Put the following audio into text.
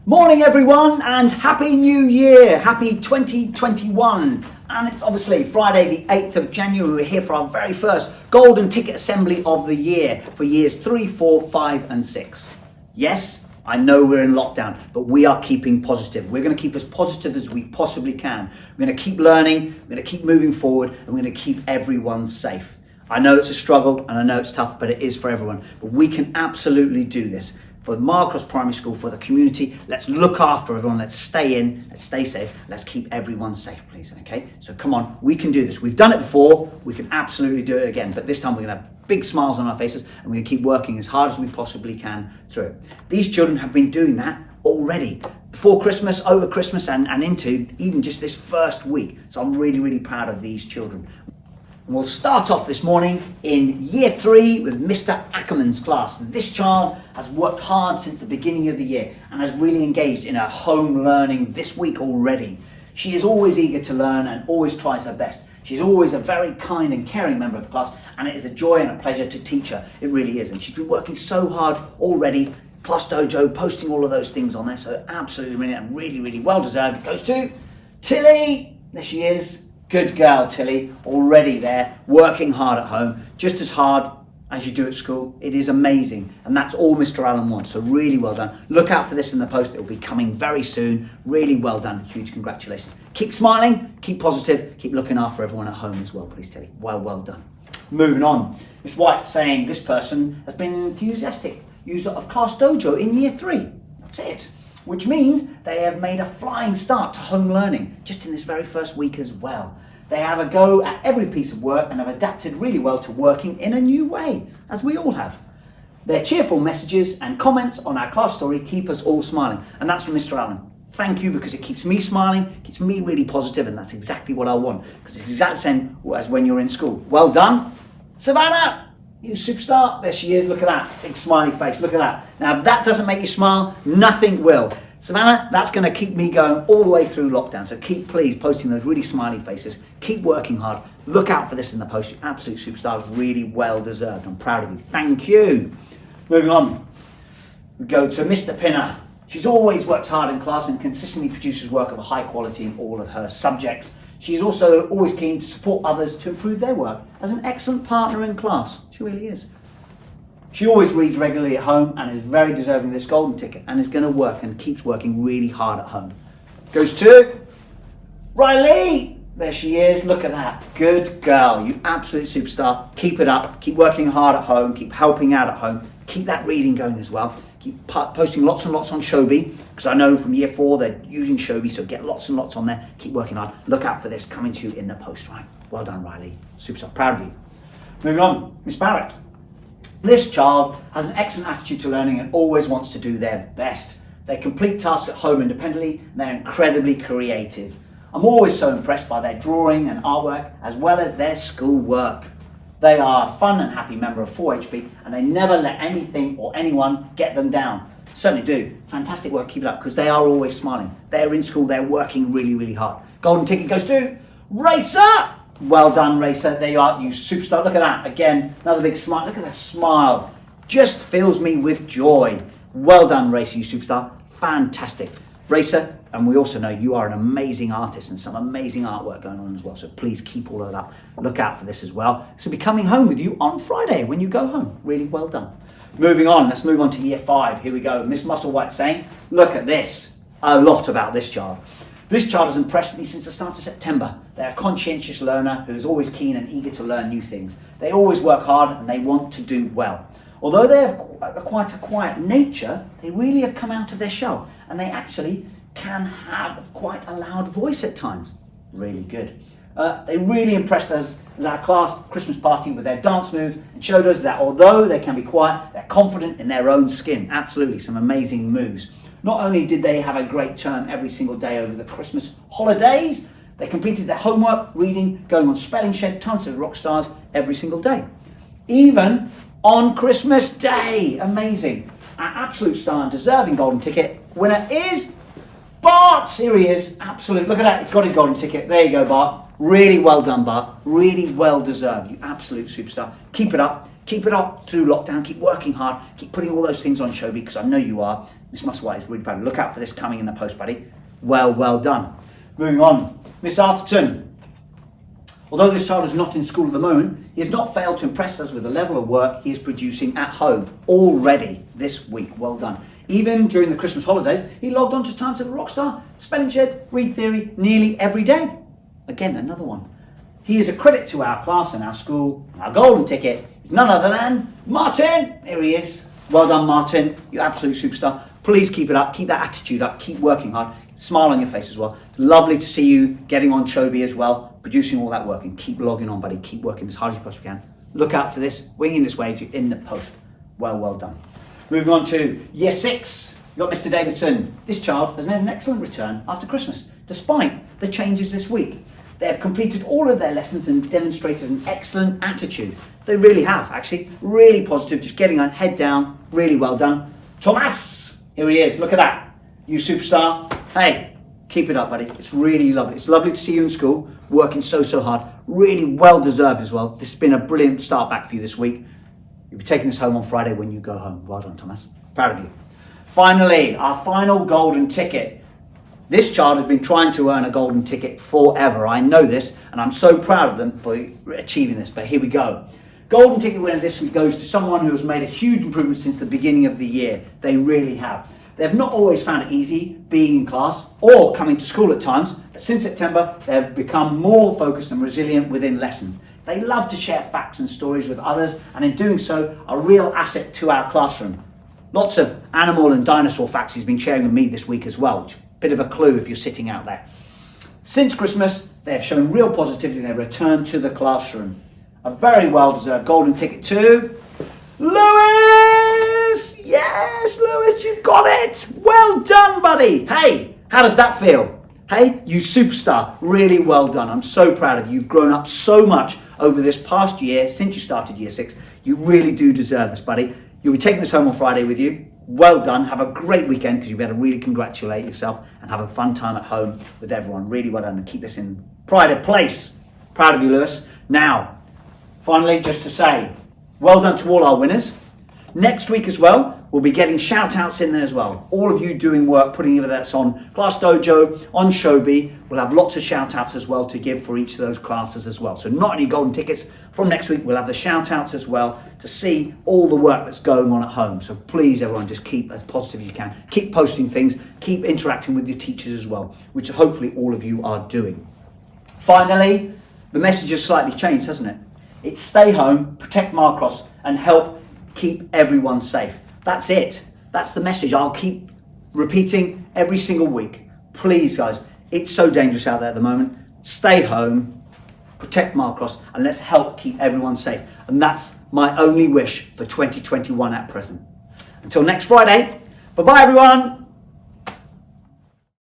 Morning everyone and Happy New Year, Happy 2021. And it's obviously Friday the 8th of January. We're here for our very first Golden Ticket Assembly of the year for years 3, 4, 5 and 6. Yes, I know we're in lockdown, but we are keeping positive. We're going to keep as positive as we possibly can. We're going to keep learning, we're going to keep moving forward, and we're going to keep everyone safe. I know it's a struggle and I know it's tough, but it is for everyone. But we can absolutely do this. For Marlcross Primary School, for the community, let's look after everyone, let's stay in, let's stay safe, let's keep everyone safe, please, okay? So come on, we can do this. We've done it before, we can absolutely do it again, but this time we're gonna have big smiles on our faces and we're gonna keep working as hard as we possibly can through it. These children have been doing that already, before Christmas, over Christmas, and into even just this first week. So I'm really, really proud of these children. And we'll start off this morning in Year 3 with Mr. Ackerman's class. This child has worked hard since the beginning of the year and has really engaged in her home learning this week already. She is always eager to learn and always tries her best. She's always a very kind and caring member of the class, and it is a joy and a pleasure to teach her. It really is. And she's been working so hard already. Class Dojo, posting all of those things on there, so absolutely brilliant and really, really well deserved. It goes to Tilly. There she is. Good girl, Tilly, already there, working hard at home, just as hard as you do at school. It is amazing, and that's all Mr. Allen wants, so really well done. Look out for this in the post, it will be coming very soon. Really well done, huge congratulations. Keep smiling, keep positive, keep looking after everyone at home as well, please, Tilly. Well done. Moving on, Miss White saying this person has been an enthusiastic user of Class Dojo in Year 3. That's it. Which means they have made a flying start to home learning just in this very first week as well. They have a go at every piece of work and have adapted really well to working in a new way, as we all have. Their cheerful messages and comments on our class story keep us all smiling, and that's from Mr. Allen. Thank you, because it keeps me smiling, keeps me really positive, and that's exactly what I want, because it's exactly the same as when you're in school. Well done, Savannah! You superstar. There she is. Look at that. Big smiley face. Look at that. Now, if that doesn't make you smile, nothing will. Savannah, that's going to keep me going all the way through lockdown. So keep, please, posting those really smiley faces. Keep working hard. Look out for this in the post. You're absolute superstars. Really well deserved. I'm proud of you. Thank you. Moving on. We go to Mr. Pinner. She's always worked hard in class and consistently produces work of a high quality in all of her subjects. She is also always keen to support others to improve their work as an excellent partner in class. She really is. She always reads regularly at home and is very deserving of this golden ticket and is going to work and keeps working really hard at home. Goes to Riley. There she is. Look at that. Good girl. You absolute superstar. Keep it up. Keep working hard at home. Keep helping out at home. Keep that reading going as well. Keep posting lots and lots on Shobi, because I know from Year 4 they're using Shobi, so get lots and lots on there. Keep working hard. Look out for this coming to you in the post, right? Well done, Riley. Superstar. Proud of you. Moving on. Miss Barrett. This child has an excellent attitude to learning and always wants to do their best. They complete tasks at home independently and they're incredibly creative. I'm always so impressed by their drawing and artwork as well as their school work. They are a fun and happy member of 4HP and they never let anything or anyone get them down. Certainly do. Fantastic work, keep it up, because they are always smiling. They're in school, they're working really, really hard. Golden ticket goes to Racer! Well done, Racer. There you are, you superstar. Look at that. Again, another big smile. Look at that smile. Just fills me with joy. Well done, Racer, you superstar. Fantastic. Racer, and we also know you are an amazing artist and some amazing artwork going on as well. So please keep all of that. Look out for this as well. So be coming home with you on Friday when you go home. Really well done. Moving on, let's move on to Year 5. Here we go. Miss Musselwhite saying, look at this. A lot about this child. This child has impressed me since the start of September. They're a conscientious learner who is always keen and eager to learn new things. They always work hard and they want to do well. Although they have quite a quiet nature, they really have come out of their shell and they actually can have quite a loud voice at times. Really good. They really impressed us as our class Christmas party with their dance moves and showed us that although they can be quiet, they're confident in their own skin. Absolutely, some amazing moves. Not only did they have a great term every single day over the Christmas holidays, they completed their homework, reading, going on spelling shed, time to the rock stars every single day. Even on Christmas Day. Amazing. Our absolute star and deserving golden ticket winner is Bart. Here he is. Absolute. Look at that. He's got his golden ticket. There you go, Bart. Really well done, Bart. Really well deserved. You absolute superstar. Keep it up. Keep it up through lockdown, keep working hard, keep putting all those things on Shobi, because I know you are. Miss Musselwhite is really proud. Look out for this coming in the post, buddy. Well done. Moving on, Miss Arthurton. Although this child is not in school at the moment, he has not failed to impress us with the level of work he is producing at home already this week. Well done. Even during the Christmas holidays, he logged on to Times of a Rockstar, Spelling Shed, Read Theory nearly every day. Again, another one. He is a credit to our class and our school. Our golden ticket is none other than Martin. Here he is. Well done, Martin. You absolute superstar. Please keep it up. Keep that attitude up. Keep working hard. Smile on your face as well. It's lovely to see you getting on Shobi as well, producing all that work, and keep logging on, buddy. Keep working as hard as you possibly can. Look out for this, winging this way in the post. Well done. Moving on to Year 6. You've got Mr. Davidson. This child has made an excellent return after Christmas, despite the changes this week. They have completed all of their lessons and demonstrated an excellent attitude. They really have, actually. Really positive, just getting on, head down. Really well done. Thomas, here he is. Look at that. You superstar. Hey, keep it up, buddy. It's really lovely. It's lovely to see you in school, working so hard. Really well deserved as well. This has been a brilliant start back for you this week. You'll be taking this home on Friday when you go home. Well done, Thomas. Proud of you. Finally, our final golden ticket. This child has been trying to earn a golden ticket forever. I know this, and I'm so proud of them for achieving this, but here we go. Golden ticket winner this week goes to someone who has made a huge improvement since the beginning of the year. They really have. They've not always found it easy being in class or coming to school at times, but since September, they've become more focused and resilient within lessons. They love to share facts and stories with others, and in doing so, are a real asset to our classroom. Lots of animal and dinosaur facts he's been sharing with me this week as well, which is a bit of a clue if you're sitting out there. Since Christmas, they have shown real positivity in their return to the classroom. A very well-deserved golden ticket to Lewis! Yes, Lewis, you got it! Well done, buddy! Hey, how does that feel? Hey, you superstar, really well done. I'm so proud of you. You've grown up so much over this past year, since you started Year 6. You really do deserve this, buddy. You'll be taking this home on Friday with you. Well done. Have a great weekend, because you'll be able to really congratulate yourself and have a fun time at home with everyone. Really well done, and keep this in pride of place. Proud of you, Lewis. Now, finally, just to say, well done to all our winners. Next week as well, we'll be getting shout outs in there as well. All of you doing work, putting either that's on Class Dojo, on Shobi. We'll have lots of shout outs as well to give for each of those classes as well. So not only golden tickets, from next week we'll have the shout outs as well to see all the work that's going on at home. So please everyone, just keep as positive as you can. Keep posting things, keep interacting with your teachers as well, which hopefully all of you are doing. Finally, the message has slightly changed, hasn't it? It's stay home, protect Marcos, and help keep everyone safe. That's it. That's the message I'll keep repeating every single week. Please, guys, it's so dangerous out there at the moment. Stay home, protect Marcos, and let's help keep everyone safe. And that's my only wish for 2021 at present. Until next Friday, bye-bye, everyone.